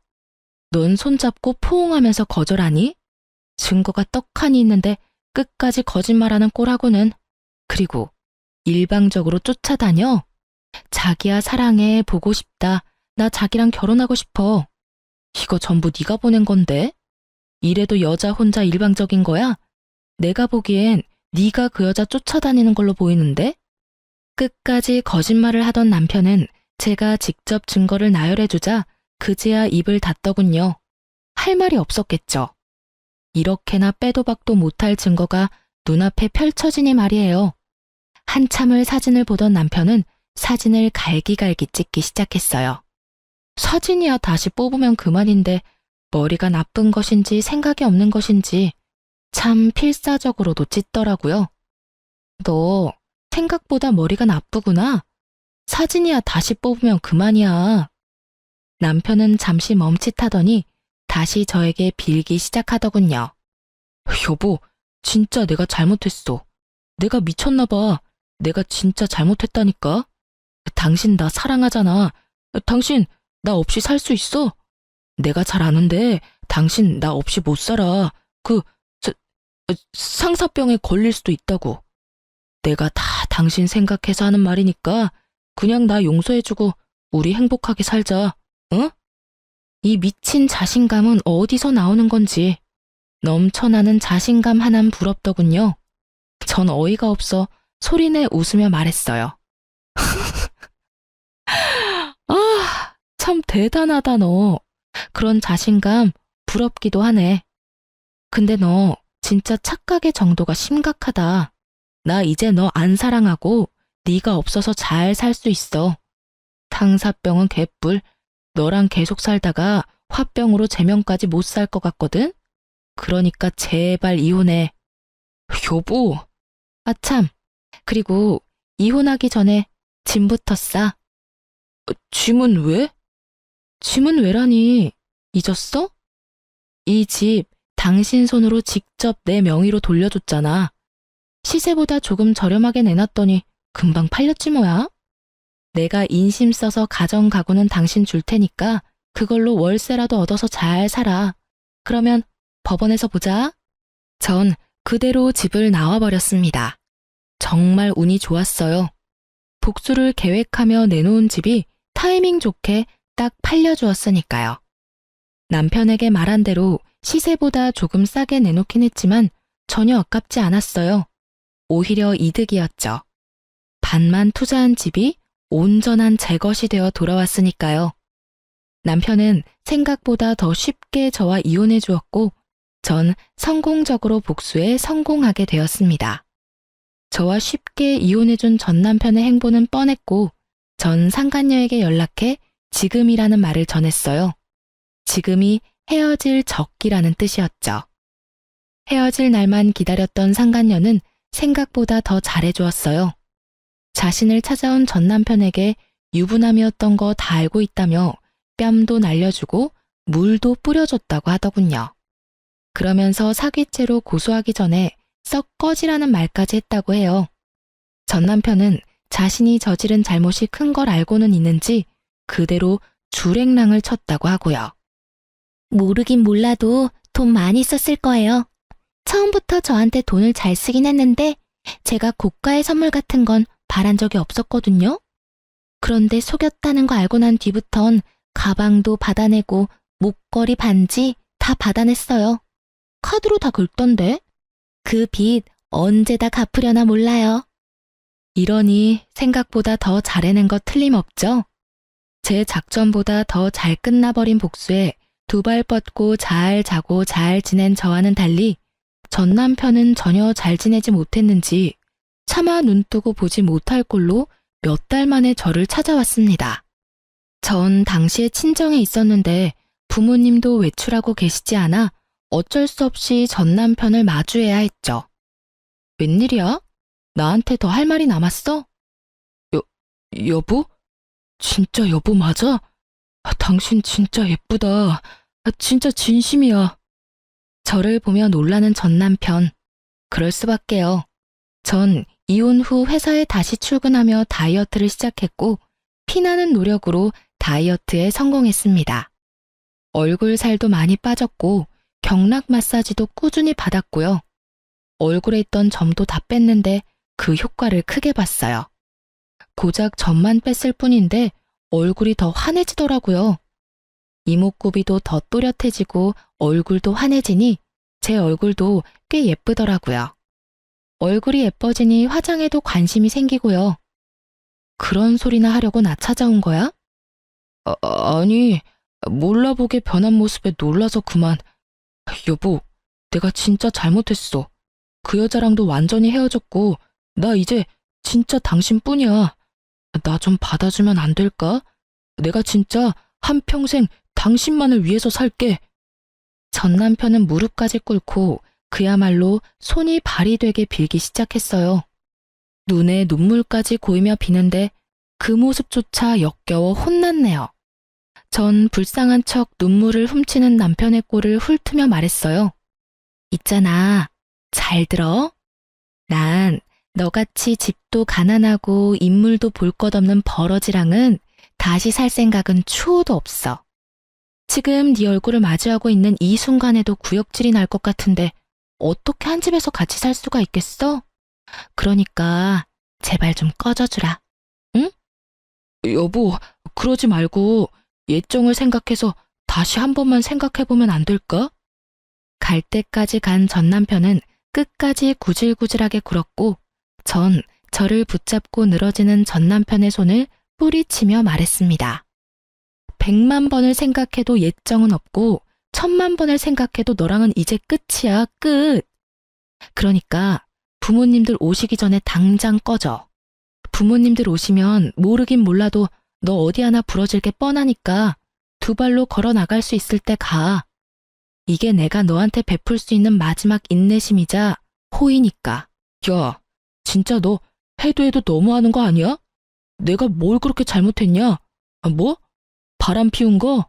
넌 손잡고 포옹하면서 거절하니? 증거가 떡하니 있는데 끝까지 거짓말하는 꼴하고는. 그리고 일방적으로 쫓아다녀? 자기야 사랑해, 보고 싶다. 나 자기랑 결혼하고 싶어. 이거 전부 네가 보낸 건데? 이래도 여자 혼자 일방적인 거야? 내가 보기엔 네가 그 여자 쫓아다니는 걸로 보이는데? 끝까지 거짓말을 하던 남편은 제가 직접 증거를 나열해주자 그제야 입을 닫더군요. 할 말이 없었겠죠. 이렇게나 빼도 박도 못할 증거가 눈앞에 펼쳐지니 말이에요. 한참을 사진을 보던 남편은 사진을 갈기갈기 찍기 시작했어요. 사진이야 다시 뽑으면 그만인데 머리가 나쁜 것인지 생각이 없는 것인지 참 필사적으로도 찢더라고요. 너 생각보다 머리가 나쁘구나. 사진이야 다시 뽑으면 그만이야. 남편은 잠시 멈칫하더니 다시 저에게 빌기 시작하더군요. 여보, 진짜 내가 잘못했어. 내가 미쳤나 봐. 내가 진짜 잘못했다니까. 당신 나 사랑하잖아. 당신 나 없이 살 수 있어? 내가 잘 아는데 당신 나 없이 못 살아. 상사병에 걸릴 수도 있다고. 내가 다 당신 생각해서 하는 말이니까 그냥 나 용서해주고 우리 행복하게 살자. 응? 이 미친 자신감은 어디서 나오는 건지. 넘쳐나는 자신감 하나는 부럽더군요. 전 어이가 없어 소리내 웃으며 말했어요. 참 대단하다 너. 그런 자신감 부럽기도 하네. 근데 너 진짜 착각의 정도가 심각하다. 나 이제 너 안 사랑하고 네가 없어서 잘 살 수 있어. 탕사병은 개뿔. 너랑 계속 살다가 화병으로 제명까지 못 살 것 같거든? 그러니까 제발 이혼해. 여보. 아참. 그리고 이혼하기 전에 짐부터 싸. 짐은 왜? 짐은 왜라니. 잊었어? 이 집 당신 손으로 직접 내 명의로 돌려줬잖아. 시세보다 조금 저렴하게 내놨더니 금방 팔렸지 뭐야. 내가 인심 써서 가정 가구는 당신 줄 테니까 그걸로 월세라도 얻어서 잘 살아. 그러면 법원에서 보자. 전 그대로 집을 나와버렸습니다. 정말 운이 좋았어요. 복수를 계획하며 내놓은 집이 타이밍 좋게 딱 팔려주었으니까요. 남편에게 말한 대로 시세보다 조금 싸게 내놓긴 했지만 전혀 아깝지 않았어요. 오히려 이득이었죠. 반만 투자한 집이 온전한 제 것이 되어 돌아왔으니까요. 남편은 생각보다 더 쉽게 저와 이혼해 주었고 전 성공적으로 복수에 성공하게 되었습니다. 저와 쉽게 이혼해준 전 남편의 행보는 뻔했고 전 상간녀에게 연락해 지금이라는 말을 전했어요. 지금이 헤어질 적기라는 뜻이었죠. 헤어질 날만 기다렸던 상간녀는 생각보다 더 잘해주었어요. 자신을 찾아온 전 남편에게 유부남이었던 거 다 알고 있다며 뺨도 날려주고 물도 뿌려줬다고 하더군요. 그러면서 사기죄로 고소하기 전에 썩 꺼지라는 말까지 했다고 해요. 전 남편은 자신이 저지른 잘못이 큰 걸 알고는 있는지 그대로 줄행랑을 쳤다고 하고요. 모르긴 몰라도 돈 많이 썼을 거예요. 처음부터 저한테 돈을 잘 쓰긴 했는데 제가 고가의 선물 같은 건 바란 적이 없었거든요. 그런데 속였다는 거 알고 난 뒤부턴 가방도 받아내고 목걸이, 반지 다 받아냈어요. 카드로 다 긁던데. 그 빚 언제 다 갚으려나 몰라요. 이러니 생각보다 더 잘해낸 거 틀림없죠? 제 작전보다 더 잘 끝나버린 복수에 두 발 뻗고 잘 자고 잘 지낸 저와는 달리 전 남편은 전혀 잘 지내지 못했는지 차마 눈뜨고 보지 못할 꼴로 몇 달 만에 저를 찾아왔습니다. 전 당시에 친정에 있었는데 부모님도 외출하고 계시지 않아 어쩔 수 없이 전 남편을 마주해야 했죠. 웬일이야? 나한테 더 할 말이 남았어? 여보? 진짜 여보 맞아? 당신 진짜 예쁘다. 진짜 진심이야. 저를 보며 놀라는 전 남편. 그럴 수밖에요. 전 이혼 후 회사에 다시 출근하며 다이어트를 시작했고 피나는 노력으로 다이어트에 성공했습니다. 얼굴 살도 많이 빠졌고 경락 마사지도 꾸준히 받았고요. 얼굴에 있던 점도 다 뺐는데 그 효과를 크게 봤어요. 고작 점만 뺐을 뿐인데 얼굴이 더 환해지더라고요. 이목구비도 더 또렷해지고 얼굴도 환해지니 제 얼굴도 꽤 예쁘더라고요. 얼굴이 예뻐지니 화장에도 관심이 생기고요. 그런 소리나 하려고 나 찾아온 거야? 아니, 몰라보게 변한 모습에 놀라서 그만. 여보, 내가 진짜 잘못했어. 그 여자랑도 완전히 헤어졌고 나 이제 진짜 당신뿐이야. 나 좀 받아주면 안 될까? 내가 진짜 한평생 당신만을 위해서 살게. 전 남편은 무릎까지 꿇고 그야말로 손이 발이 되게 빌기 시작했어요. 눈에 눈물까지 고이며 비는데 그 모습조차 역겨워 혼났네요. 전 불쌍한 척 눈물을 훔치는 남편의 꼴을 훑으며 말했어요. 있잖아, 잘 들어? 난 너같이 집도 가난하고 인물도 볼 것 없는 버러지랑은 다시 살 생각은 추호도 없어. 지금 네 얼굴을 마주하고 있는 이 순간에도 구역질이 날 것 같은데 어떻게 한 집에서 같이 살 수가 있겠어? 그러니까 제발 좀 꺼져주라. 응? 여보, 그러지 말고 예정을 생각해서 다시 한 번만 생각해보면 안 될까? 갈 때까지 간 전 남편은 끝까지 구질구질하게 굴었고 전 저를 붙잡고 늘어지는 전 남편의 손을 뿌리치며 말했습니다. 100만 번을 생각해도 예정은 없고 1000만 번을 생각해도 너랑은 이제 끝이야, 끝. 그러니까 부모님들 오시기 전에 당장 꺼져. 부모님들 오시면 모르긴 몰라도 너 어디 하나 부러질 게 뻔하니까 두 발로 걸어 나갈 수 있을 때 가. 이게 내가 너한테 베풀 수 있는 마지막 인내심이자 호의니까. 야, 진짜 너 해도 해도 너무하는 거 아니야? 내가 뭘 그렇게 잘못했냐? 뭐? 바람 피운 거?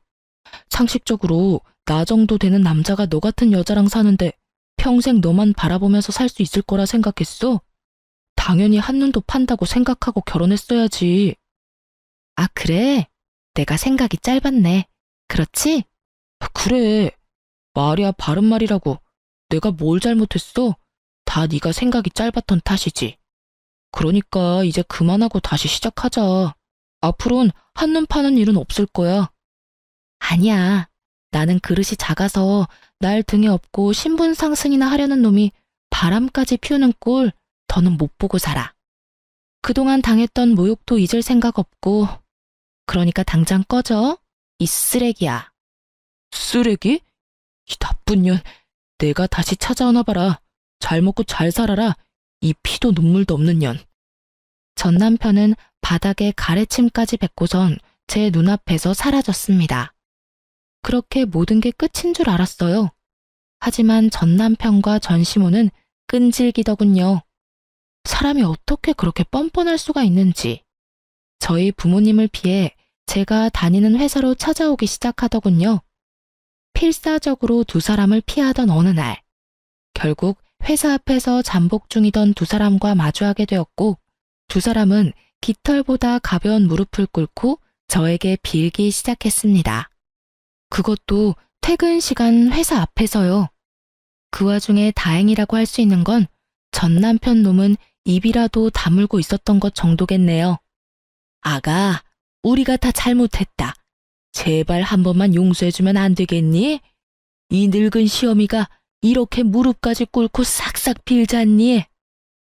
상식적으로 나 정도 되는 남자가 너 같은 여자랑 사는데 평생 너만 바라보면서 살 수 있을 거라 생각했어? 당연히 한눈도 판다고 생각하고 결혼했어야지. 아, 그래? 내가 생각이 짧았네. 그렇지? 그래. 말이야 바른 말이라고. 내가 뭘 잘못했어? 다 네가 생각이 짧았던 탓이지. 그러니까 이제 그만하고 다시 시작하자. 앞으론 한눈 파는 일은 없을 거야. 아니야. 나는 그릇이 작아서 날 등에 업고 신분 상승이나 하려는 놈이 바람까지 피우는 꼴 더는 못 보고 살아. 그동안 당했던 모욕도 잊을 생각 없고. 그러니까 당장 꺼져. 이 쓰레기야. 쓰레기? 이 나쁜 년. 내가 다시 찾아오나 봐라. 잘 먹고 잘 살아라. 이 피도 눈물도 없는 년. 전 남편은 바닥에 가래침까지 뱉고선 제 눈앞에서 사라졌습니다. 그렇게 모든 게 끝인 줄 알았어요. 하지만 전 남편과 전 시모는 끈질기더군요. 사람이 어떻게 그렇게 뻔뻔할 수가 있는지. 저희 부모님을 피해 제가 다니는 회사로 찾아오기 시작하더군요. 필사적으로 두 사람을 피하던 어느 날, 결국 회사 앞에서 잠복 중이던 두 사람과 마주하게 되었고, 두 사람은 깃털보다 가벼운 무릎을 꿇고 저에게 빌기 시작했습니다. 그것도 퇴근 시간 회사 앞에서요. 그 와중에 다행이라고 할 수 있는 건 전 남편 놈은 입이라도 다물고 있었던 것 정도겠네요. 아가, 우리가 다 잘못했다. 제발 한 번만 용서해주면 안 되겠니? 이 늙은 시어미가 이렇게 무릎까지 꿇고 싹싹 빌잖니?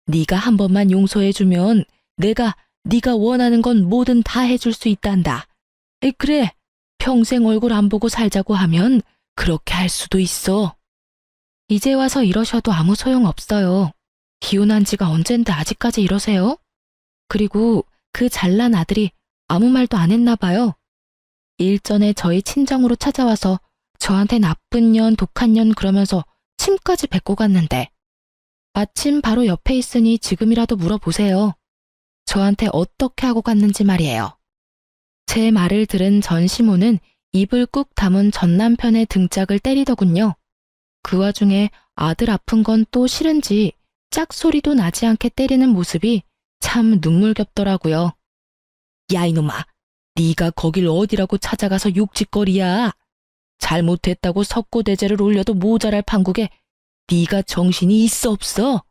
네가 한 번만 용서해주면 내가 네가 원하는 건 뭐든 다 해줄 수 있단다. 그래, 평생 얼굴 안 보고 살자고 하면 그렇게 할 수도 있어. 이제 와서 이러셔도 아무 소용 없어요. 기혼한 지가 언젠데 아직까지 이러세요? 그리고 그 잘난 아들이 아무 말도 안 했나 봐요. 일전에 저희 친정으로 찾아와서 저한테 나쁜 년, 독한 년 그러면서 침까지 뱉고 갔는데 마침 바로 옆에 있으니 지금이라도 물어보세요. 저한테 어떻게 하고 갔는지 말이에요. 제 말을 들은 전 시모는 입을 꾹 다문 전 남편의 등짝을 때리더군요. 그 와중에 아들 아픈 건 또 싫은지 짝소리도 나지 않게 때리는 모습이 참 눈물겹더라고요. 야 이놈아, 네가 거길 어디라고 찾아가서 욕짓거리야. 잘못했다고 석고대죄를 올려도 모자랄 판국에 네가 정신이 있어 없어?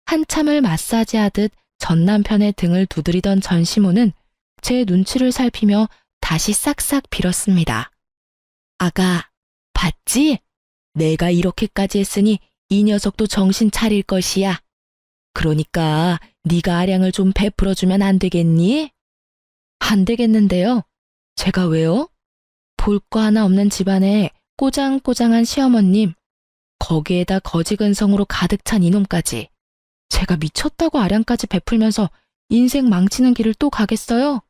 한참을 마사지하듯 전 남편의 등을 두드리던 전 시모는 제 눈치를 살피며 다시 싹싹 빌었습니다. 아가, 봤지? 내가 이렇게까지 했으니 이 녀석도 정신 차릴 것이야. 그러니까 네가 아량을 좀 베풀어주면 안 되겠니? 안 되겠는데요. 제가 왜요? 볼 거 하나 없는 집안에 꼬장꼬장한 시어머님, 거기에다 거지근성으로 가득 찬 이놈까지. 제가 미쳤다고 아량까지 베풀면서 인생 망치는 길을 또 가겠어요?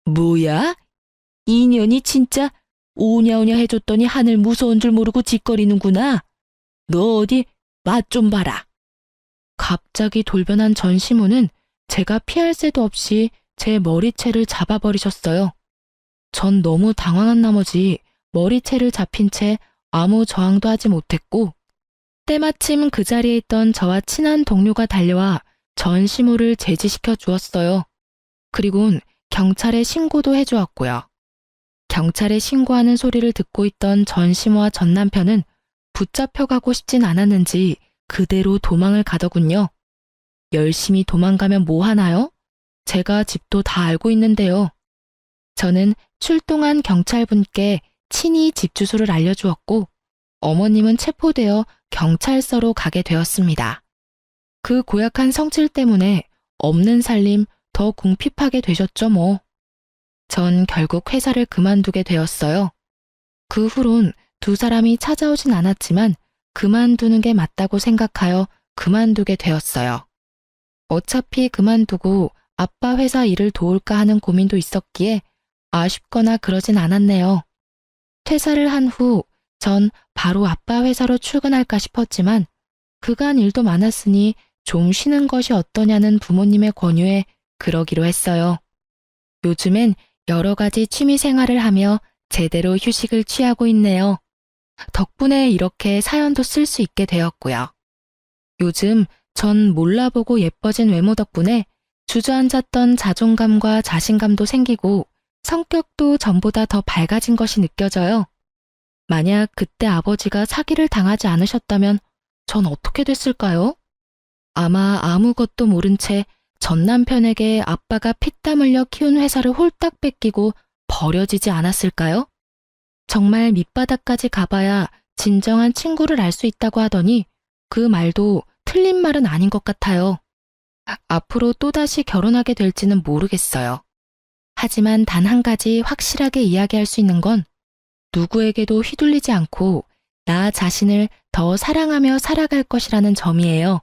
뭐야? 이 년이 진짜 오냐오냐 해줬더니 하늘 무서운 줄 모르고 짓거리는구나. 너 어디 맛 좀 봐라. 갑자기 돌변한 전 시모는 제가 피할 새도 없이 제 머리채를 잡아버리셨어요. 전 너무 당황한 나머지 머리채를 잡힌 채 아무 저항도 하지 못했고, 때마침 그 자리에 있던 저와 친한 동료가 달려와 전 시모를 제지시켜 주었어요. 그리곤 경찰에 신고도 해주었고요. 경찰에 신고하는 소리를 듣고 있던 전 시모와 전 남편은 붙잡혀가고 싶진 않았는지 그대로 도망을 가더군요. 열심히 도망가면 뭐 하나요? 제가 집도 다 알고 있는데요. 저는 출동한 경찰분께 친히 집 주소를 알려주었고, 어머님은 체포되어 경찰서로 가게 되었습니다. 그 고약한 성질 때문에 없는 살림 더 궁핍하게 되셨죠 뭐. 전 결국 회사를 그만두게 되었어요. 그 후론 두 사람이 찾아오진 않았지만 그만두는 게 맞다고 생각하여 그만두게 되었어요. 어차피 그만두고 아빠 회사 일을 도울까 하는 고민도 있었기에 아쉽거나 그러진 않았네요. 퇴사를 한 후 전 바로 아빠 회사로 출근할까 싶었지만 그간 일도 많았으니 좀 쉬는 것이 어떠냐는 부모님의 권유에 그러기로 했어요. 요즘엔 여러 가지 취미 생활을 하며 제대로 휴식을 취하고 있네요. 덕분에 이렇게 사연도 쓸 수 있게 되었고요. 요즘 전 몰라보고 예뻐진 외모 덕분에 주저앉았던 자존감과 자신감도 생기고 성격도 전보다 더 밝아진 것이 느껴져요. 만약 그때 아버지가 사기를 당하지 않으셨다면 전 어떻게 됐을까요? 아마 아무것도 모른 채 전 남편에게 아빠가 피땀 흘려 키운 회사를 홀딱 뺏기고 버려지지 않았을까요? 정말 밑바닥까지 가봐야 진정한 친구를 알 수 있다고 하더니 그 말도 틀린 말은 아닌 것 같아요. 앞으로 또다시 결혼하게 될지는 모르겠어요. 하지만 단 한 가지 확실하게 이야기할 수 있는 건 누구에게도 휘둘리지 않고 나 자신을 더 사랑하며 살아갈 것이라는 점이에요.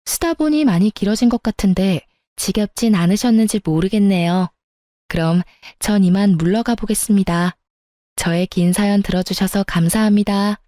쓰다 보니 많이 길어진 것 같은데 지겹진 않으셨는지 모르겠네요. 그럼 전 이만 물러가 보겠습니다. 저의 긴 사연 들어주셔서 감사합니다.